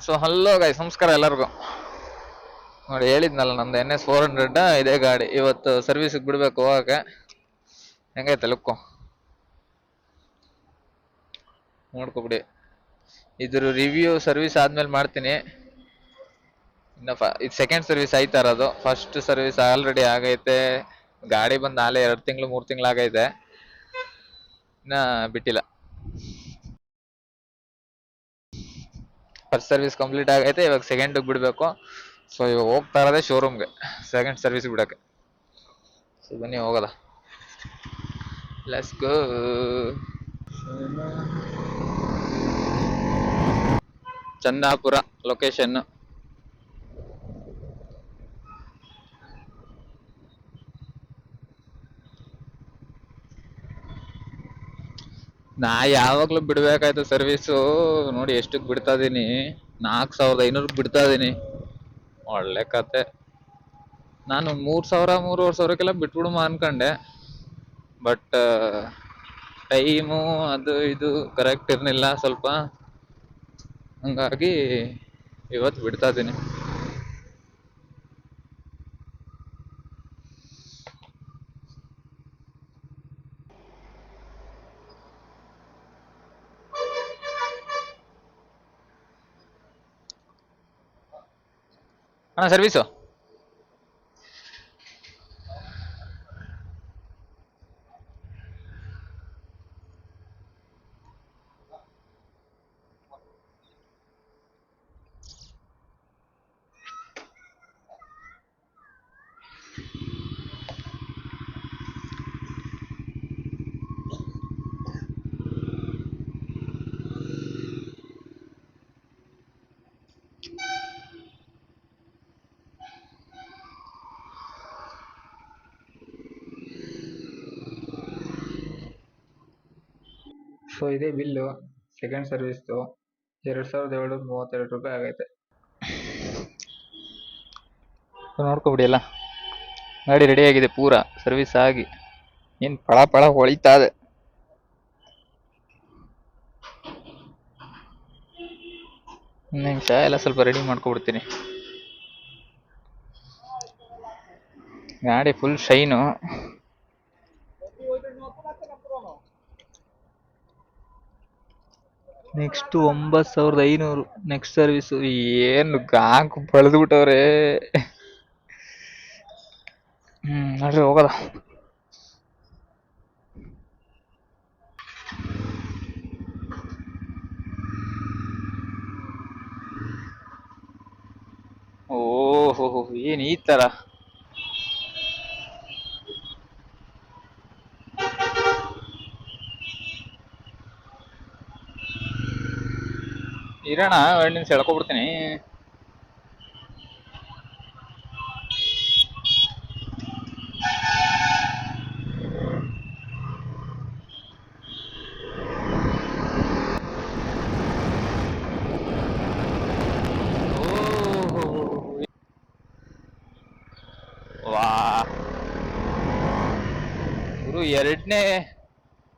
So hello guys, ನಮಸ್ಕಾರ ಎಲ್ಲರಿಗೂ. ನೋಡಿ, ಹೇಳಿದ್ನಲ್ಲ ನಂದು NS 400 ಇದೇ ಗಾಡಿ. ಇವತ್ತು ಸರ್ವಿಸಿಗೆ ಬಿಡ್ಬೇಕು ಹೋಗಕ್ಕೆ. ಹೆಂಗೈತೆ ಲುಕ್ಕು ನೋಡ್ಕೊಬಿಡಿ. ಇದ್ರ ರಿವ್ಯೂ ಸರ್ವಿಸ್ ಆದ್ಮೇಲೆ ಮಾಡ್ತೀನಿ. ಇನ್ನು ಇದು ಸೆಕೆಂಡ್ ಸರ್ವಿಸ್ ಆಯ್ತಾ ಇರೋದು. ಫಸ್ಟ್ ಸರ್ವಿಸ್ ಆಲ್ರೆಡಿ ಆಗೈತೆ. ಗಾಡಿ ಬಂದು ನಾಳೆ 2 ತಿಂಗಳು 3 ತಿಂಗಳು ಆಗೈತೆ, ಇನ್ನ ಬಿಟ್ಟಿಲ್ಲ. ಫಸ್ಟ್ ಸರ್ವಿಸ್ ಕಂಪ್ಲೀಟ್ ಆಗೈತೆ, ಇವಾಗ ಸೆಕೆಂಡ್ ಬಿಡಬೇಕು. ಸೊ ಇವಾಗ ಹೋಗ್ತಾ ಇರೋದೇ ಶೋರೂಮ್ಗೆ ಸೆಕೆಂಡ್ ಸರ್ವಿಸ್ ಬಿಡಕ್ಕೆ. ಸೊ ಬನ್ನಿ ಹೋಗೋದ, ಲೆಟ್ಸ್ ಗೋ. ಚಂದಾಪುರ ಲೊಕೇಶನ್. ನಾ ಯಾವಾಗ್ಲೂ ಬಿಡ್ಬೇಕಾಯ್ತು ಸರ್ವಿಸು. ನೋಡಿ ಎಷ್ಟಕ್ ಬಿಡ್ತಾ ಇದೀನಿ, 4500 ಬಿಡ್ತಾ ಇದೀನಿ. ಒಳ್ಳೆ ಕತೆ. ನಾನು 3000 3500ಕ್ಕೆಲ್ಲ ಬಿಟ್ಬಿಡುಮ ಅನ್ಕೊಂಡೆ. ಬಟ್ ಟೈಮು ಅದು ಇದು ಕರೆಕ್ಟ್ ಇರ್ಲಿಲ್ಲ ಸ್ವಲ್ಪ, ಹಂಗಾಗಿ ಇವತ್ತು ಬಿಡ್ತಾ ಇದೀನಿ. ಅಣ್ಣ ಸರ್ವಿಸು ಸೊ ಇದೇ ಬಿಲ್ಲು ಸೆಕೆಂಡ್ ಸರ್ವಿಸ್ದು. 2732 ರೂಪಾಯಿ ಆಗೈತೆ. ನೋಡ್ಕೊಬಿಡಿ ಎಲ್ಲ. ಗಾಡಿ ರೆಡಿ ಆಗಿದೆ ಪೂರಾ ಸರ್ವಿಸ್ ಆಗಿ. ಏನ್ ಪಳ ಪಳ ಹೊಳಿತಾ ಇದೆ. ನಿಮಿಷ ಎಲ್ಲ ಸ್ವಲ್ಪ ರೆಡಿ ಮಾಡ್ಕೊಬಿಡ್ತೀನಿ. ಗಾಡಿ full shine. Next 9500 next service. ಏನು ಗಾಂಕು ಬಳ್ದು ಬಿಟ್ಟವ್ರೆ. ನೋಡ್ರಿ ಹೋಗದ. ಓಹೋ, ಏನ್ ಈ ತರ. ಇರೋಣ 2 ನಿಮಿಷ ಎಳ್ಕೊಬಿಡ್ತೀನಿ. ವಾ ಗುರು, 2ನೇ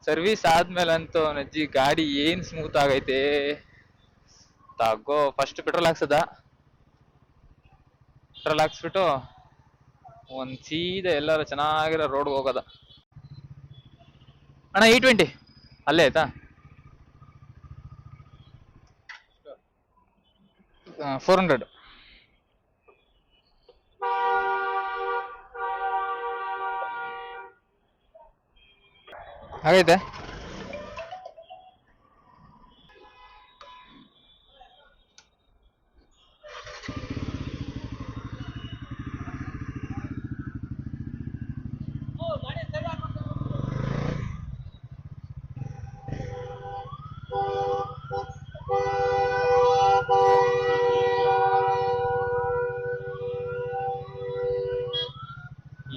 ಸರ್ವಿಸ್ ಆದ್ಮೇಲಂತೂ ನಜ್ಜಿ ಗಾಡಿ ಏನ್ ಸ್ಮೂತ್ ಆಗೈತೆ. ತಗೋ, ಫಸ್ಟ್ ಪೆಟ್ರೋಲ್ ಹಾಕ್ಸದ. ಪೆಟ್ರೋಲ್ ಹಾಕ್ಸ್ಬಿಟ್ಟು ಒಂದ್ ಸೀದಾ ಎಲ್ಲಾರು ಚೆನ್ನಾಗಿರೋ ರೋಡ್ ಹೋಗೋದ. ಅಣ್ಣ 820 ಅಲ್ಲೇ ಆಯ್ತಾ. 400 ಆಗೈತೆ.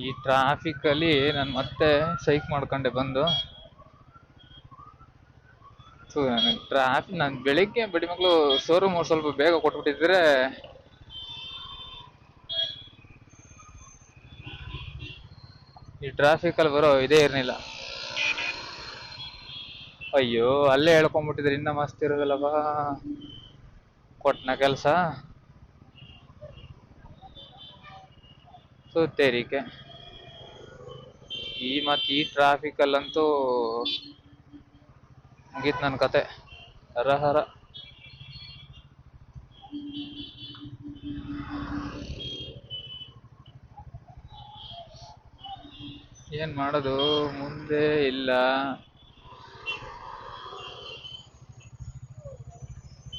ಈ ಟ್ರಾಫಿಕ್ ಅಲ್ಲಿ ನಾನು ಮತ್ತೆ ಸೈಕ್ ಮಾಡ್ಕೊಂಡೆ ಬಂದು. ಟ್ರಾಫಿಕ್ ನಾನು ಬೆಳಿಗ್ಗೆ ಬಡಿ ಮಕ್ಕಳು ಶೋರೂಮ್ ಸ್ವಲ್ಪ ಬೇಗ ಕೊಟ್ಬಿಟ್ಟಿದ್ರೆ ಈ ಟ್ರಾಫಿಕ್ ಅಲ್ಲಿ ಬರೋ ಇದೇ ಇರ್ಲಿಲ್ಲ. ಅಯ್ಯೋ, ಅಲ್ಲೇ ಹೇಳ್ಕೊಂಡ್ಬಿಟ್ಟಿದ್ರೆ ಇನ್ನ ಮಸ್ತ್ ಇರೋದಲ್ಲವಾ. ಕೊಟ್ನ ಕೆಲಸ ಸುತ್ತೇರಿಕೆ ಈ ಟ್ರಾಫಿಕ್ ಅಲ್ಲಂತೂ ಮುಗೀತ್ ನನ್ ಕತೆ. ಹರ ಹರ. ಏನ್ ಮಾಡೋದು, ಮುಂದೆ ಇಲ್ಲ.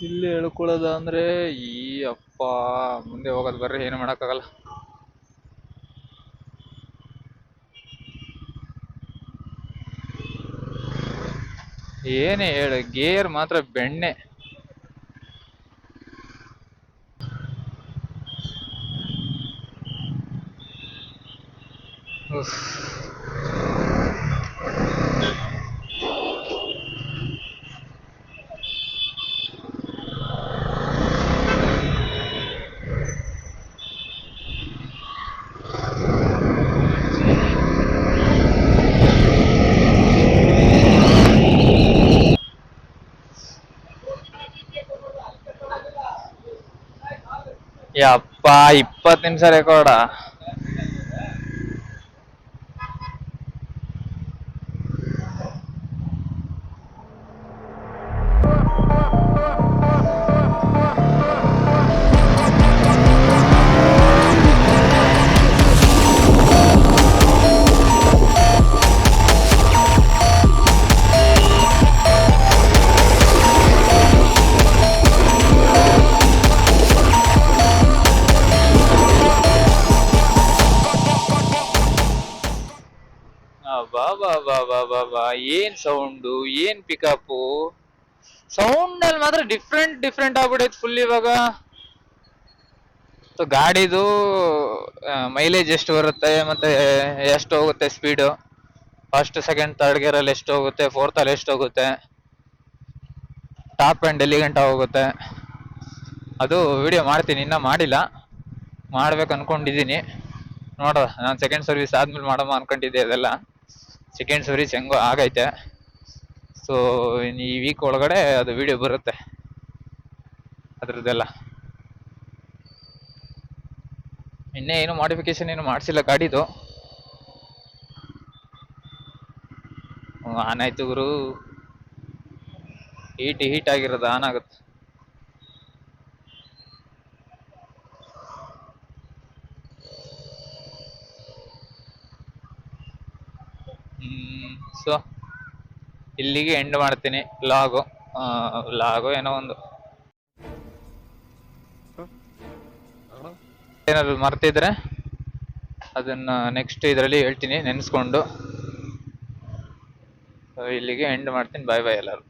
ಇಲ್ಲಿ ಹೇಳ್ಕೊಳ್ಳೋದ ಅಂದ್ರೆ ಈ ಅಪ್ಪ ಮುಂದೆ ಹೋಗೋದ್ ಬರ್ರಿ, ಏನು ಮಾಡಕ್ಕಾಗಲ್ಲ. ಏನೇ ಹೇಳು, ಗೇರ್ ಮಾತ್ರ ಬೆಣ್ಣೆ. ಉಫ್. ಯಪ್ಪ 20 ನಿಮಿಷ ರೆಕಾರ್ಡ. ಬಾ ಬಾ ಬಾ ಬಾ ಬಾ ಬಾ, ಏನ್ ಸೌಂಡು, ಏನ್ ಪಿಕಪ್. ಸೌಂಡ್ ಅಲ್ಲಿ ಮಾತ್ರ ಡಿಫ್ರೆಂಟ್ ಡಿಫ್ರೆಂಟ್ ಆಗ್ಬಿಡೈತ್ ಫುಲ್ ಇವಾಗ. ಗಾಡಿದು ಮೈಲೇಜ್ ಎಷ್ಟು ಬರುತ್ತೆ, ಮತ್ತೆ ಎಷ್ಟು ಹೋಗುತ್ತೆ speed, first second third gear ಅಲ್ಲಿ ಎಷ್ಟು ಹೋಗುತ್ತೆ, ಫೋರ್ತ್ ಅಲ್ಲಿ ಎಷ್ಟು ಹೋಗುತ್ತೆ, ಟಾಪ್ ಅಂಡ್ ಎಲ್ಲಿ ಗಂಟ ಹೋಗುತ್ತೆ, ಅದು ವಿಡಿಯೋ ಮಾಡ್ತೀನಿ. ಇನ್ನ ಮಾಡಿಲ್ಲ, ಮಾಡ್ಬೇಕು ಅನ್ಕೊಂಡಿದೀನಿ. ನೋಡುವ, ನಾನು ಸೆಕೆಂಡ್ ಸರ್ವಿಸ್ ಆದ್ಮೇಲೆ ಮಾಡಮ್ಮ ಅನ್ಕೊಂಡಿದ್ದೆ. ಅದೆಲ್ಲ ಸೆಕೆಂಡ್ ಸರ್ವಿಸ್ ಹೆಂಗೋ ಆಗೈತೆ. ಸೊ ಈ ವೀಕ್ ಒಳಗಡೆ ಅದು ವಿಡಿಯೋ ಬರುತ್ತೆ ಅದ್ರದ್ದೆಲ್ಲ. ಇನ್ನೇ ಏನು ಮಾಡಿಫಿಕೇಶನ್ ಏನು ಮಾಡಿಸಿಲ್ಲ ಗಾಡಿದು. ಆನ್ ಆಯ್ತು ಗುರು, ಹೀಟ್ ಆಗಿರೋದು ಆನ್ ಆಗುತ್ತೆ. ಸೊ ಇಲ್ಲಿಗೆ ಎಂಡ್ ಮಾಡ್ತೀನಿ ಲಾಗು. ಲಾಗು ಏನೋ ಒಂದು, ಏನಾದ್ರು ಮರ್ತಿದ್ರೆ ಅದನ್ನ ನೆಕ್ಸ್ಟ್ ಇದರಲ್ಲಿ ಹೇಳ್ತೀನಿ ನೆನೆಸ್ಕೊಂಡು. ಇಲ್ಲಿಗೆ ಎಂಡ್ ಮಾಡ್ತೀನಿ. ಬಾಯ್ ಬಾಯ್ ಎಲ್ಲರೂ.